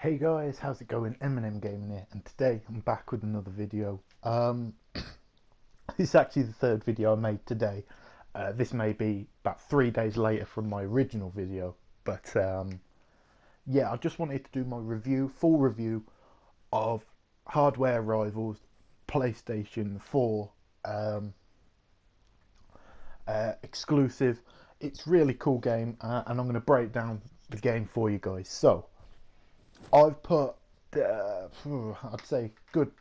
Hey guys, how's it going? Eminem Gaming here, and today I'm back with another video. This is actually the third video I made today. This may be about 3 days later from my original video, but yeah, I just wanted to do my full review of Hardware Rivals PlayStation 4 exclusive. It's a really cool game, and I'm going to break down the game for you guys. So, I've put, I'd say, good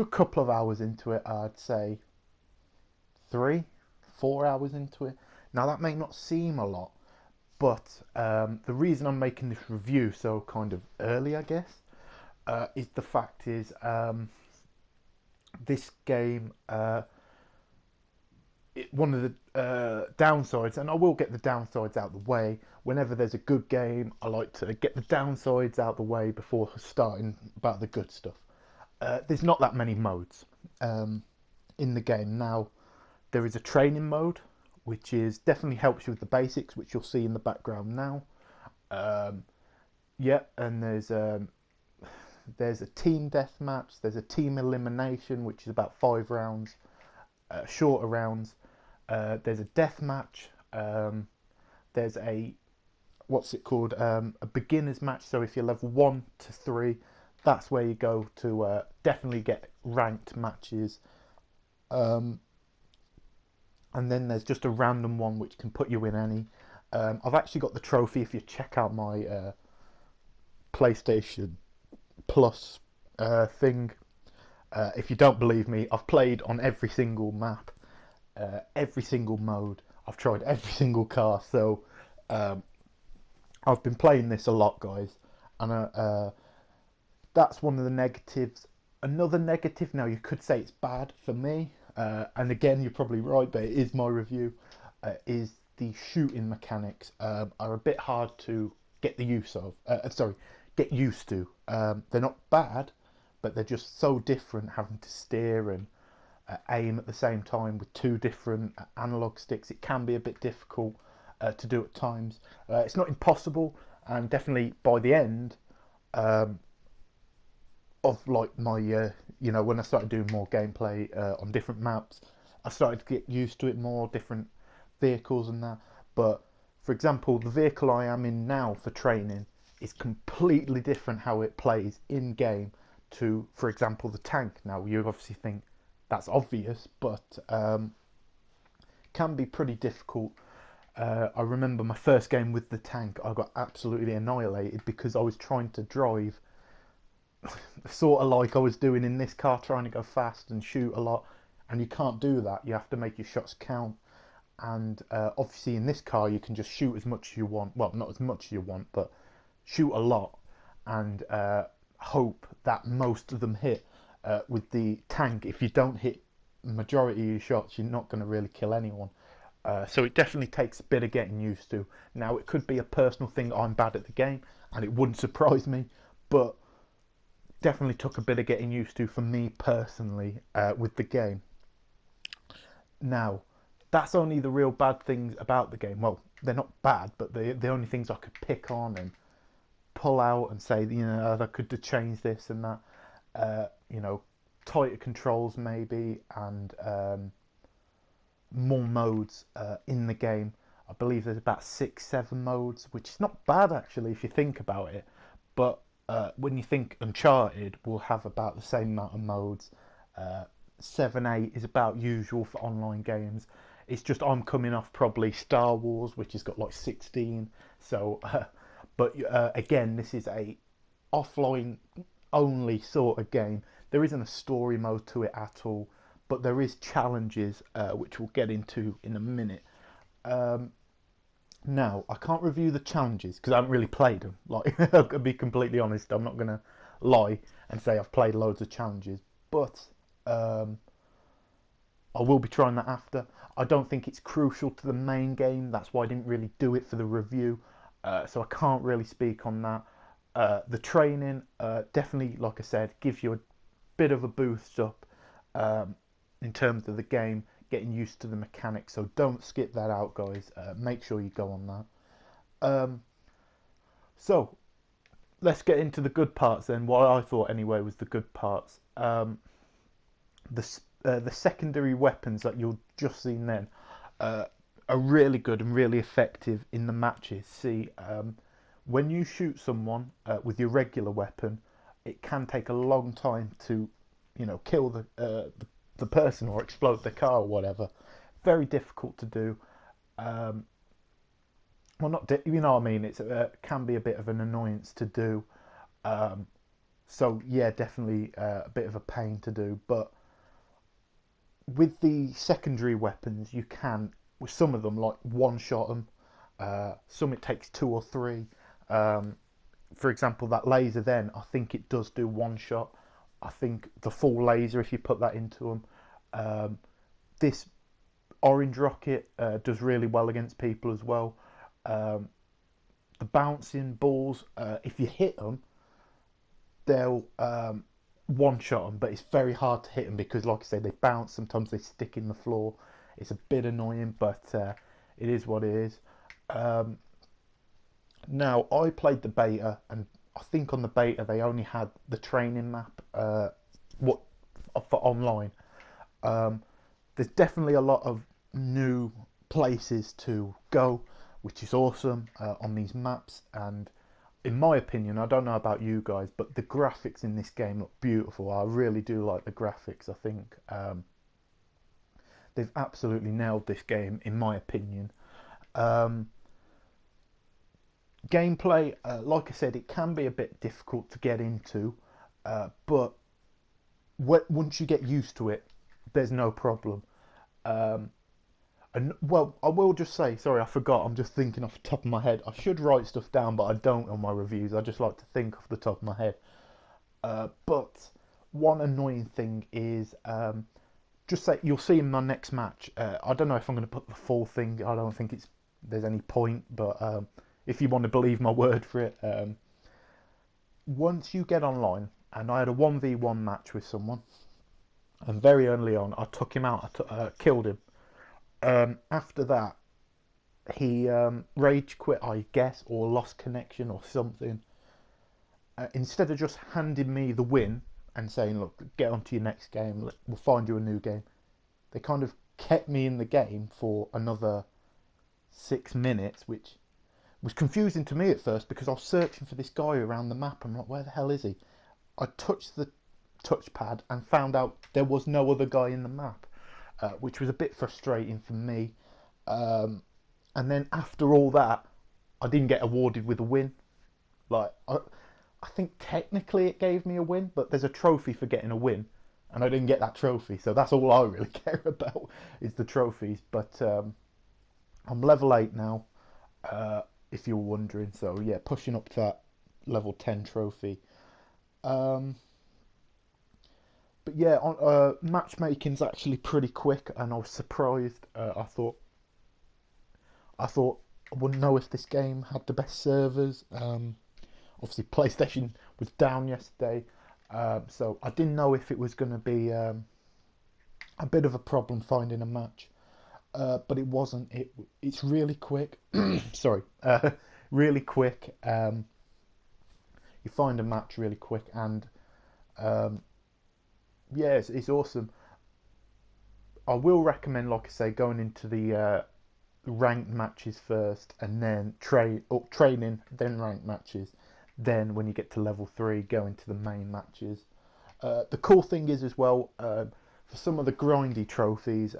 couple of hours into it. I'd say 3, 4 hours into it. Now that may not seem a lot, but the reason I'm making this review so kind of early, I guess, is the fact is this game. One of the downsides, and I will get the downsides out of the way. Whenever there's a good game, I like to get the downsides out of the way before starting about the good stuff. There's not that many modes in the game. Now, there is a training mode, which is definitely helps you with the basics, which you'll see in the background now. Yeah, and there's a team deathmatch, there's a team elimination, which is about 5 rounds, shorter rounds. There's a death match. There's a what's it called? A beginner's match. So if you're level 1 to 3, that's where you go to definitely get ranked matches. And then there's just a random one which can put you in any. I've actually got the trophy. If you check out my PlayStation Plus thing. If you don't believe me, I've played on every single map, every single mode. I've tried every single car, so I've been playing this a lot, guys. And that's one of the negatives. Another negative, now you could say it's bad for me, and again, you're probably right, but it is my review, is the shooting mechanics are a bit hard to get the use of. Get used to. They're not bad, but they're just so different, having to steer and aim at the same time with two different analog sticks. It can be a bit difficult to do at times. It's not impossible, and definitely by the end of like my when I started doing more gameplay on different maps, I started to get used to it more, different vehicles and that. But for example, the vehicle I am in now for training is completely different how it plays in game to, for example, the tank. Now you obviously think that's obvious, but can be pretty difficult. I remember my first game with the tank, I got absolutely annihilated because I was trying to drive sort of like I was doing in this car, trying to go fast and shoot a lot, and you can't do that. You have to make your shots count, and obviously in this car you can just shoot as much as you want. Well, not as much as you want, but shoot a lot, and hope that most of them hit. With the tank, if you don't hit the majority of your shots, you're not going to really kill anyone. So it definitely takes a bit of getting used to. Now, it could be a personal thing, I'm bad at the game, and it wouldn't surprise me, but definitely took a bit of getting used to for me personally with the game. Now, that's only the real bad things about the game. Well, they're not bad, but the only things I could pick on and pull out and say, I could have changed this and that. Tighter controls maybe, and more modes in the game. I believe there's about 6, 7 modes, which is not bad actually if you think about it. But when you think Uncharted will have about the same amount of modes, 7, 8 is about usual for online games. It's just I'm coming off probably Star Wars, which has got like 16. So, but again, this is a offline only sort of game. There isn't a story mode to it at all, but there is challenges, which we'll get into in a minute. Now, I can't review the challenges because I haven't really played them. Like, I'll be completely honest, I'm not going to lie and say I've played loads of challenges, but I will be trying that after. I don't think it's crucial to the main game, that's why I didn't really do it for the review, so I can't really speak on that. The training, definitely, like I said, gives you a bit of a boost up in terms of the game, getting used to the mechanics, so don't skip that out, guys. Make sure you go on that. So let's get into the good parts then. What I thought anyway was the good parts. The secondary weapons that you'll just seen then are really good and really effective in the matches. See, when you shoot someone with your regular weapon, it can take a long time to, kill the person or explode the car or whatever. Very difficult to do. Well, not you know what I mean. It can be a bit of an annoyance to do. So yeah, definitely a bit of a pain to do. But with the secondary weapons, you can, with some of them, like one-shot them. Some it takes two or three. For example, that laser then, I think it does do one shot. I think the full laser, if you put that into them. This orange rocket does really well against people as well. The bouncing balls, if you hit them, they'll one-shot them, but it's very hard to hit them because, like I say, they bounce. Sometimes they stick in the floor. It's a bit annoying, but it is what it is. Now, I played the beta, and I think on the beta they only had the training map for online. There's definitely a lot of new places to go, which is awesome on these maps. And in my opinion, I don't know about you guys, but the graphics in this game look beautiful. I really do like the graphics. I think they've absolutely nailed this game, in my opinion. Gameplay, like I said, it can be a bit difficult to get into, but once you get used to it, there's no problem. And well, I will just say, sorry, I forgot. I'm just thinking off the top of my head. I should write stuff down, but I don't on my reviews. I just like to think off the top of my head. But one annoying thing is, just say you'll see in my next match. I don't know if I'm going to put the full thing. I don't think there's any point, but if you want to believe my word for it, once you get online, and I had a 1v1 match with someone, and very early on, I took him out. I killed him. After that, he rage quit, I guess, or lost connection or something. Instead of just handing me the win and saying, look, get on to your next game, we'll find you a new game, they kind of kept me in the game for another 6 minutes, which was confusing to me at first because I was searching for this guy around the map. I'm like, where the hell is he? I touched the touchpad and found out there was no other guy in the map. Which was a bit frustrating for me. And then after all that, I didn't get awarded with a win. Like, I think technically it gave me a win, but there's a trophy for getting a win, and I didn't get that trophy. So that's all I really care about is the trophies. But I'm level 8 now, if you're wondering. So yeah, pushing up to that level 10 trophy. But yeah, matchmaking's actually pretty quick, and I was surprised. I thought I wouldn't know if this game had the best servers. Obviously, PlayStation was down yesterday, so I didn't know if it was going to be a bit of a problem finding a match. But it wasn't. It's really quick. Sorry, really quick. You find a match really quick, and yeah, it's awesome. I will recommend, like I say, going into the ranked matches first, and then training, then ranked matches. Then when you get to level 3, go into the main matches. The cool thing is as well, for some of the grindy trophies,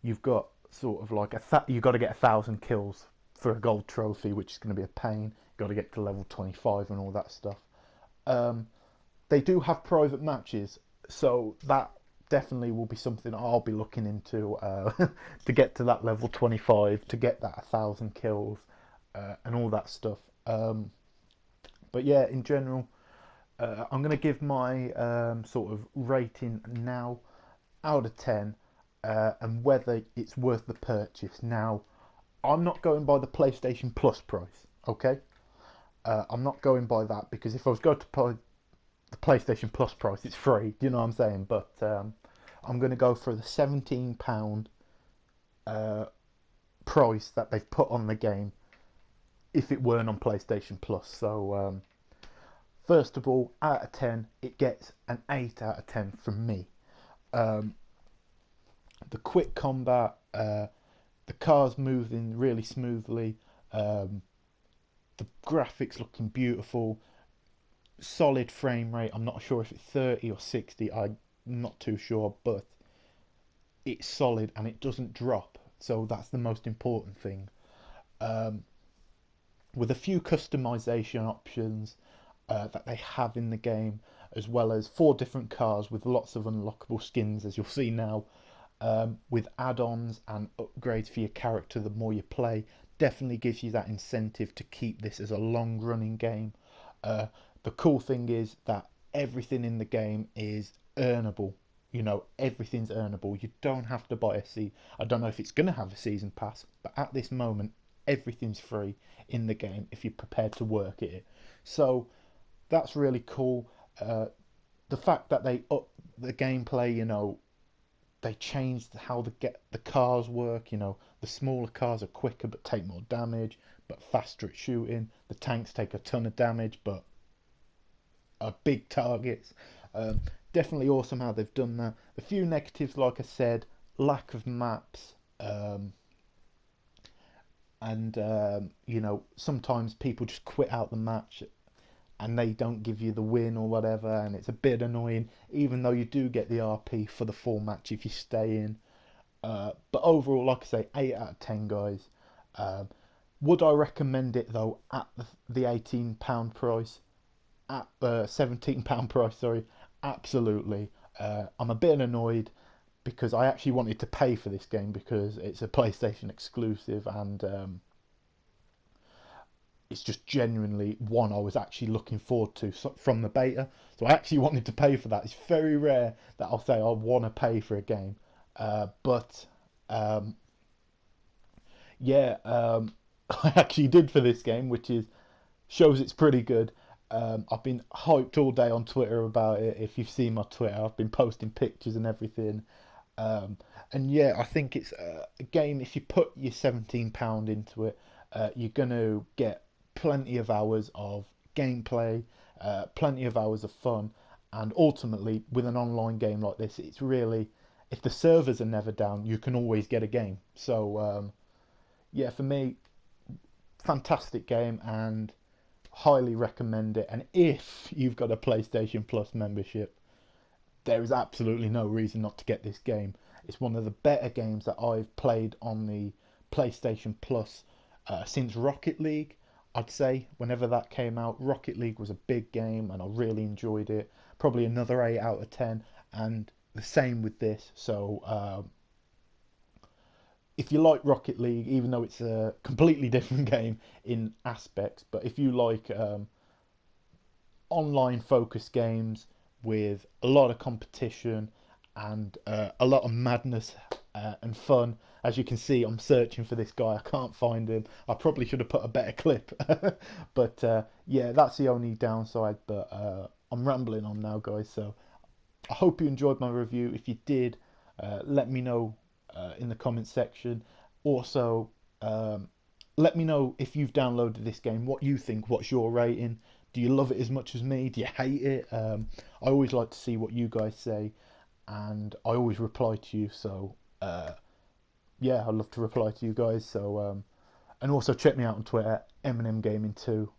you've got sort of like you've got to get 1,000 kills for a gold trophy, which is going to be a pain. You've got to get to level 25 and all that stuff. They do have private matches, so that definitely will be something I'll be looking into to get to that level 25, to get that 1,000 kills and all that stuff. But yeah, in general, I'm going to give my sort of rating now out of 10, and whether it's worth the purchase. Now, I'm not going by the PlayStation Plus price, okay? I'm not going by that, because if I was going to buy the PlayStation Plus price, it's free, do you know what I'm saying? But I'm going to go for the £17 price that they've put on the game if it weren't on PlayStation Plus. So First of all, out of 10, it gets an 8 out of 10 from me. Um, the quick combat, the cars moving really smoothly, um, the graphics looking beautiful, solid frame rate. I'm not sure if it's 30 or 60, I'm not too sure, but it's solid and it doesn't drop, so that's the most important thing. Um, with a few customization options that they have in the game, as well as 4 different cars with lots of unlockable skins, as you'll see now, with add-ons and upgrades for your character the more you play, definitely gives you that incentive to keep this as a long-running game. Uh, the cool thing is that everything in the game is earnable. You know, everything's earnable. You don't have to buy a season. I don't know if it's going to have a season pass, but at this moment, everything's free in the game if you're prepared to work at it. So that's really cool. The fact that they up the gameplay, you know, they changed how the cars work. You know, the smaller cars are quicker but take more damage, but faster at shooting. The tanks take a ton of damage but are big targets. Um, Definitely awesome how they've done that. A few negatives, like I said, lack of maps. And you know, sometimes people just quit out the match and they don't give you the win or whatever, and it's a bit annoying, even though you do get the RP for the full match if you stay in. But overall, like I say, 8 out of 10, guys. Um, would I recommend it though at the £18 price? At the £17 price, sorry, absolutely. I'm a bit annoyed because I actually wanted to pay for this game because it's a PlayStation exclusive, and it's just genuinely one I was actually looking forward to from the beta. So I actually wanted to pay for that. It's very rare that I'll say I want to pay for a game, but um, yeah, I actually did for this game, which is shows it's pretty good. I've been hyped all day on Twitter about it. If you've seen my Twitter, I've been posting pictures and everything. Um, and yeah, I think it's a game. If you put your £17 into it, you're gonna get plenty of hours of gameplay, plenty of hours of fun, and ultimately, with an online game like this, it's really, if the servers are never down, you can always get a game. So yeah, for me, fantastic game and highly recommend it. And if you've got a PlayStation Plus membership, there is absolutely no reason not to get this game. It's one of the better games that I've played on the PlayStation Plus since Rocket League. I'd say whenever that came out, Rocket League was a big game and I really enjoyed it. Probably another 8 out of 10, and the same with this. So if you like Rocket League, even though it's a completely different game in aspects, but if you like online focused games with a lot of competition and a lot of madness and fun. As you can see, I'm searching for this guy. I can't find him. I probably should have put a better clip. But yeah, that's the only downside. But I'm rambling on now, guys. So I hope you enjoyed my review. If you did, let me know in the comments section. Also, let me know if you've downloaded this game, what you think, what's your rating. Do you love it as much as me? Do you hate it? I always like to see what you guys say, and I always reply to you. So yeah, I'd love to reply to you guys. So and also check me out on Twitter, Eminem Gaming 2.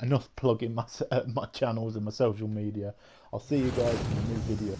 Enough plugging my channels and my social media. I'll see you guys in a new video.